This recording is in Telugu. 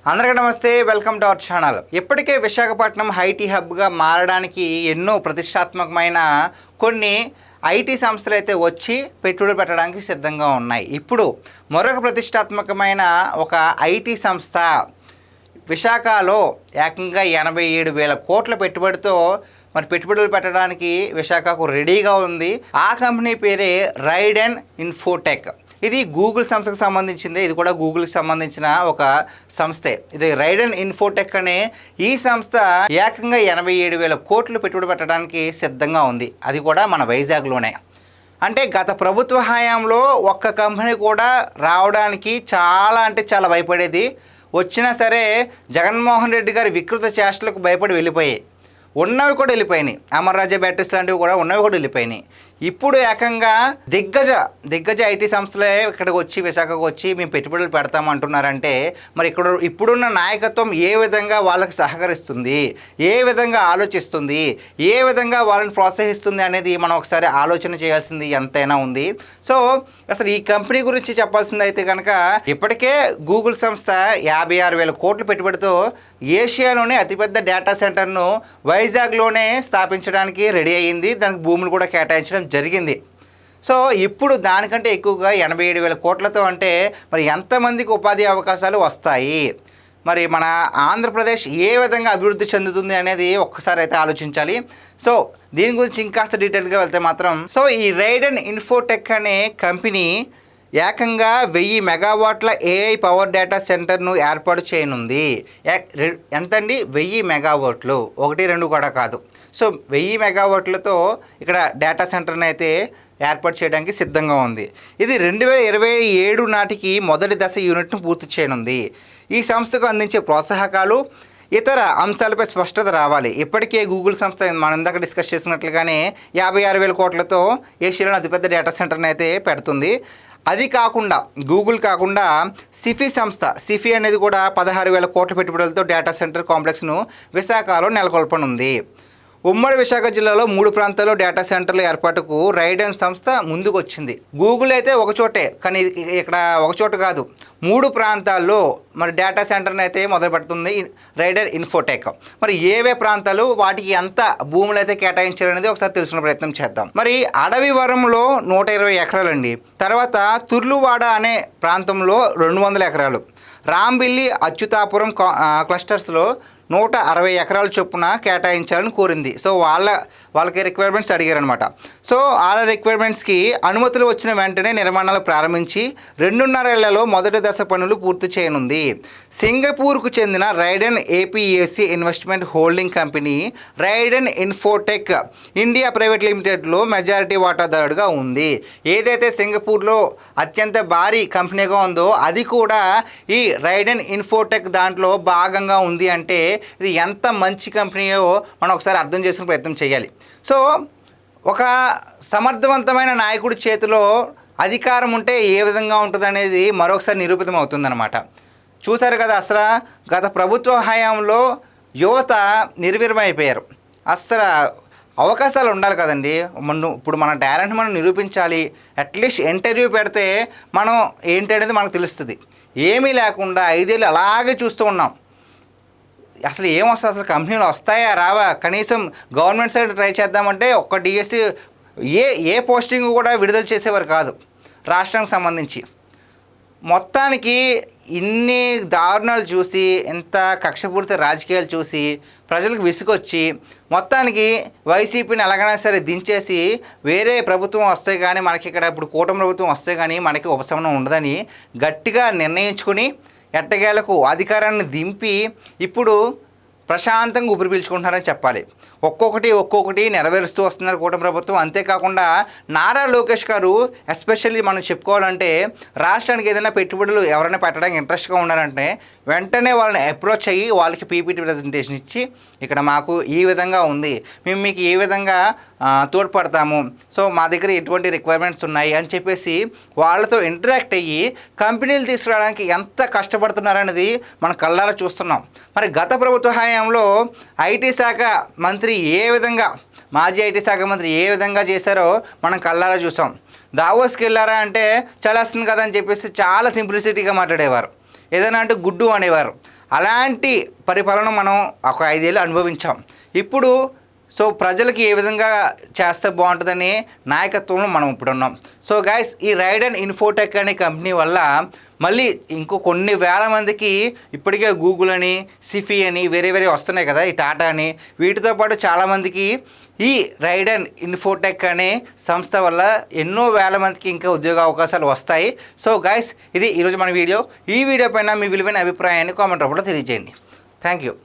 అందరికీ నమస్తే, వెల్కమ్ టు అవర్ ఛానల్. ఇప్పటికే విశాఖపట్నం ఐటీ హబ్గా మారడానికి ఎన్నో ప్రతిష్టాత్మకమైన కొన్ని ఐటీ సంస్థలు అయితే వచ్చి పెట్టుబడులు పెట్టడానికి సిద్ధంగా ఉన్నాయి. ఇప్పుడు మరొక ప్రతిష్టాత్మకమైన ఒక ఐటీ సంస్థ విశాఖలో ఏకంగా 87,000 కోట్ల పెట్టుబడితో పెట్టుబడులు పెట్టడానికి విశాఖకు రెడీగా ఉంది. ఆ కంపెనీ పేరే రైడెన్ ఇన్ఫోటెక్. ఇది గూగుల్ సంస్థకు సంబంధించింది. ఇది కూడా గూగుల్కి సంబంధించిన ఒక సంస్థే. ఇది రైడెన్ ఇన్ఫోటెక్ అనే ఈ సంస్థ ఏకంగా 87,000 కోట్లు పెట్టుబడి పెట్టడానికి సిద్ధంగా ఉంది. అది కూడా మన వైజాగ్లోనే. అంటే గత ప్రభుత్వ హయాంలో ఒక్క కంపెనీ కూడా రావడానికి చాలా భయపడేది. వచ్చినా సరే జగన్మోహన్ రెడ్డి గారి వికృత చేష్టలకు భయపడి వెళ్ళిపోయాయి. ఉన్నవి కూడా వెళ్ళిపోయినాయి. అమర్రాజా బ్యాటరీస్ లాంటివి కూడా ఉన్నవి కూడా వెళ్ళిపోయినాయి. ఇప్పుడు ఏకంగా దిగ్గజ ఐటీ సంస్థలే ఇక్కడికి వచ్చి విశాఖకు వచ్చి మేము పెట్టుబడులు పెడతామంటున్నారంటే మరి ఇప్పుడున్న నాయకత్వం ఏ విధంగా వాళ్ళకి సహకరిస్తుంది, ఏ విధంగా ఆలోచిస్తుంది, ఏ విధంగా వాళ్ళని ప్రోత్సహిస్తుంది అనేది మనం ఒకసారి ఆలోచన చేయాల్సింది ఎంతైనా ఉంది. సో అసలు ఈ కంపెనీ గురించి చెప్పాల్సింది అయితే కనుక ఇప్పటికే గూగుల్ సంస్థ 56,000 కోట్ల పెట్టుబడితో ఏషియాలోనే అతిపెద్ద డేటా సెంటర్ను వైజాగ్లోనే స్థాపించడానికి రెడీ అయ్యింది. దానికి భూములు కూడా కేటాయించడం జరిగింది. సో ఇప్పుడు దానికంటే ఎక్కువగా 87,000 కోట్లతో అంటే మరి ఎంతమందికి ఉపాధి అవకాశాలు వస్తాయి, మరి మన ఆంధ్రప్రదేశ్ ఏ విధంగా అభివృద్ధి చెందుతుంది అనేది ఒక్కసారి అయితే ఆలోచించాలి. సో దీని గురించి ఇంకాస్త డీటెయిల్గా వెళ్తే మాత్రం ఈ రైడెన్ ఇన్ఫోటెక్ అనే కంపెనీ ఏకంగా 1000 మెగావాట్ల ఏఐ పవర్ డేటా సెంటర్ను ఏర్పాటు చేయనుంది. ఎంతండి? 1000 మెగావాట్లు, 1-2 కూడా కాదు. సో 1000 మెగావాట్లతో ఇక్కడ డేటా సెంటర్ని అయితే ఏర్పాటు చేయడానికి సిద్ధంగా ఉంది. ఇది 2027 నాటికి మొదటి దశ యూనిట్ను పూర్తి చేయనుంది. ఈ సంస్థకు అందించే ప్రోత్సాహకాలు ఇతర అంశాలపై స్పష్టత రావాలి. ఇప్పటికే గూగుల్ సంస్థ మనం ఇందాక డిస్కస్ చేసినట్లుగానే 56,000 కోట్లతో ఏషియాలో అతిపెద్ద డేటా సెంటర్ని అయితే పెడుతుంది. అది కాకుండా గూగుల్ కాకుండా సిఫీ సంస్థ, సిఫీ అనేది కూడా 16,000 కోట్ల పెట్టుబడులతో డేటా సెంటర్ కాంప్లెక్స్ను విశాఖలో నెలకొల్పనుంది. ఉమ్మడి విశాఖ జిల్లాలో 3 ప్రాంతాల్లో డేటా సెంటర్ల ఏర్పాటుకు రైడెన్ సంస్థ ముందుకు వచ్చింది. గూగుల్ అయితే ఒక చోటే, కానీ ఇక్కడ ఒక చోట కాదు, 3 ప్రాంతాల్లో మరి డేటా సెంటర్ని అయితే మొదలు పెడుతుంది రైడెన్ ఇన్ఫోటెక్. మరి ఏవే ప్రాంతాలు, వాటికి ఎంత భూములు అయితే కేటాయించారనేది ఒకసారి తెలుసుకునే ప్రయత్నం చేద్దాం. మరి అడవివరంలో 120 ఎకరాలండి. తర్వాత తుర్లువాడ అనే ప్రాంతంలో 200 ఎకరాలు, రాంబిల్లి అచ్యుతాపురం క్లస్టర్స్లో 160 ఎకరాల చొప్పున కేటాయించాలని కోరింది. సో వాళ్ళకి రిక్వైర్మెంట్స్ అడిగారనమాట. సో వాళ్ళ రిక్వైర్మెంట్స్కి అనుమతులు వచ్చిన వెంటనే నిర్మాణాలు ప్రారంభించి 2.5 ఏళ్లలో మొదటి దశ పనులు పూర్తి చేయనుంది. సింగపూర్కు చెందిన Raiden APAC investment holding company Raiden Infotech India private లిమిటెడ్లో మెజారిటీ వాటాదారుడుగా ఉంది. ఏదైతే సింగపూర్లో అత్యంత భారీ కంపెనీగా ఉందో అది కూడా ఈ రైడెన్ ఇన్ఫోటెక్ దాంట్లో భాగంగా ఉంది. అంటే ఇది ఎంత మంచి కంపెనీయో మనం ఒకసారి అర్థం చేసుకునే ప్రయత్నం చేయాలి. సో ఒక సమర్థవంతమైన నాయకుడి చేతిలో అధికారం ఉంటే ఏ విధంగా ఉంటుంది అనేది మరొకసారి నిరూపితం అవుతుందన్నమాట. చూశారు కదా, అసలు గత ప్రభుత్వ హయాంలో యువత నిర్వీర్యమైపోయారు. అసలు అవకాశాలు ఉండాలి కదండి. ఇప్పుడు మన టాలెంట్ మనం నిరూపించాలి. అట్లీస్ట్ ఇంటర్వ్యూ పెడితే మనం ఏంటనేది మనకు తెలుస్తుంది. ఏమీ లేకుండా 5 ఏళ్ళు అలాగే చూస్తూ ఉన్నాం. అసలు ఏమొస్తుంది? అసలు కంపెనీలు వస్తాయా రావా? కనీసం గవర్నమెంట్ సైడ్ ట్రై చేద్దామంటే ఒక్క డిఎస్సి ఏ పోస్టింగ్ కూడా విడుదల చేసేవారు కాదు రాష్ట్రానికి సంబంధించి. మొత్తానికి ఇన్ని దారుణాలు చూసి, ఇంత కక్షపూరిత రాజకీయాలు చూసి ప్రజలకు విసుగొచ్చి మొత్తానికి వైసీపీని ఎలాగైనా సరే దించేసి వేరే ప్రభుత్వం వస్తే కానీ మనకి ఇక్కడ ఇప్పుడు కూటమి ప్రభుత్వం వస్తే కానీ మనకి ఉపశమనం ఉండదని గట్టిగా నిర్ణయించుకుని ఎట్టకేలకు అధికారాన్ని దింపి ఇప్పుడు ప్రశాంతంగా ఊపిరి పీల్చుకుంటున్నారని చెప్పాలి. ఒక్కొక్కటి నెరవేరుస్తూ వస్తున్నారు కూటమి ప్రభుత్వం. అంతేకాకుండా నారా లోకేష్ గారు ఎస్పెషల్లీ మనం చెప్పుకోవాలంటే రాష్ట్రానికి ఏదైనా పెట్టుబడులు ఎవరైనా పెట్టడానికి ఇంట్రెస్ట్గా ఉన్నారంటే వెంటనే వాళ్ళని అప్రోచ్ అయ్యి వాళ్ళకి పీపీటీ ప్రజెంటేషన్ ఇచ్చి ఇక్కడ మాకు ఈ విధంగా ఉంది, మేము మీకు ఏ విధంగా తోడ్పడతాము, సో మా దగ్గర ఎటువంటి రిక్వైర్మెంట్స్ ఉన్నాయి అని చెప్పేసి వాళ్ళతో ఇంటరాక్ట్ అయ్యి కంపెనీలు తీసుకురావడానికి ఎంత కష్టపడుతున్నారనేది మనం కళ్ళారా చూస్తున్నాం. మరి గత ప్రభుత్వ హయాంలో ఐటీ శాఖ మంత్రి ఏ విధంగా, మాజీ ఐటీ శాఖ మంత్రి ఏ విధంగా చేశారో మనం కళ్ళారా చూసాం. దావోస్కి వెళ్ళారా అంటే చలేస్తుంది కదా అని చెప్పేసి చాలా సింప్లిసిటీగా మాట్లాడేవారు. ఏదైనా అంటే గుడ్డు అనేవారు. అలాంటి పరిపాలన మనం ఒక 5 ఏళ్ళు అనుభవించాం. ఇప్పుడు సో ప్రజలకి ఏ విధంగా చేస్తే బాగుంటుందని నాయకత్వంలో మనం ఇప్పుడు ఉన్నాం. సో గైస్, ఈ రైడెన్ ఇన్ఫోటెక్ అనే కంపెనీ వల్ల మళ్ళీ ఇంకో కొన్ని వేల మందికి ఇప్పటికే గూగుల్ అని, సిఫీ అని వేరే వస్తున్నాయి కదా, ఈ టాటా అని. వీటితో పాటు చాలామందికి ఈ రైడెన్ ఇన్ఫోటెక్ అనే సంస్థ వల్ల ఎన్నో వేల మందికి ఇంకా ఉద్యోగ అవకాశాలు వస్తాయి. సో గైస్, ఇది ఈరోజు మన వీడియో. ఈ వీడియో పైన మీ విలువైన అభిప్రాయాన్ని కామెంట్ రూపంలో తెలియజేయండి. Thank you.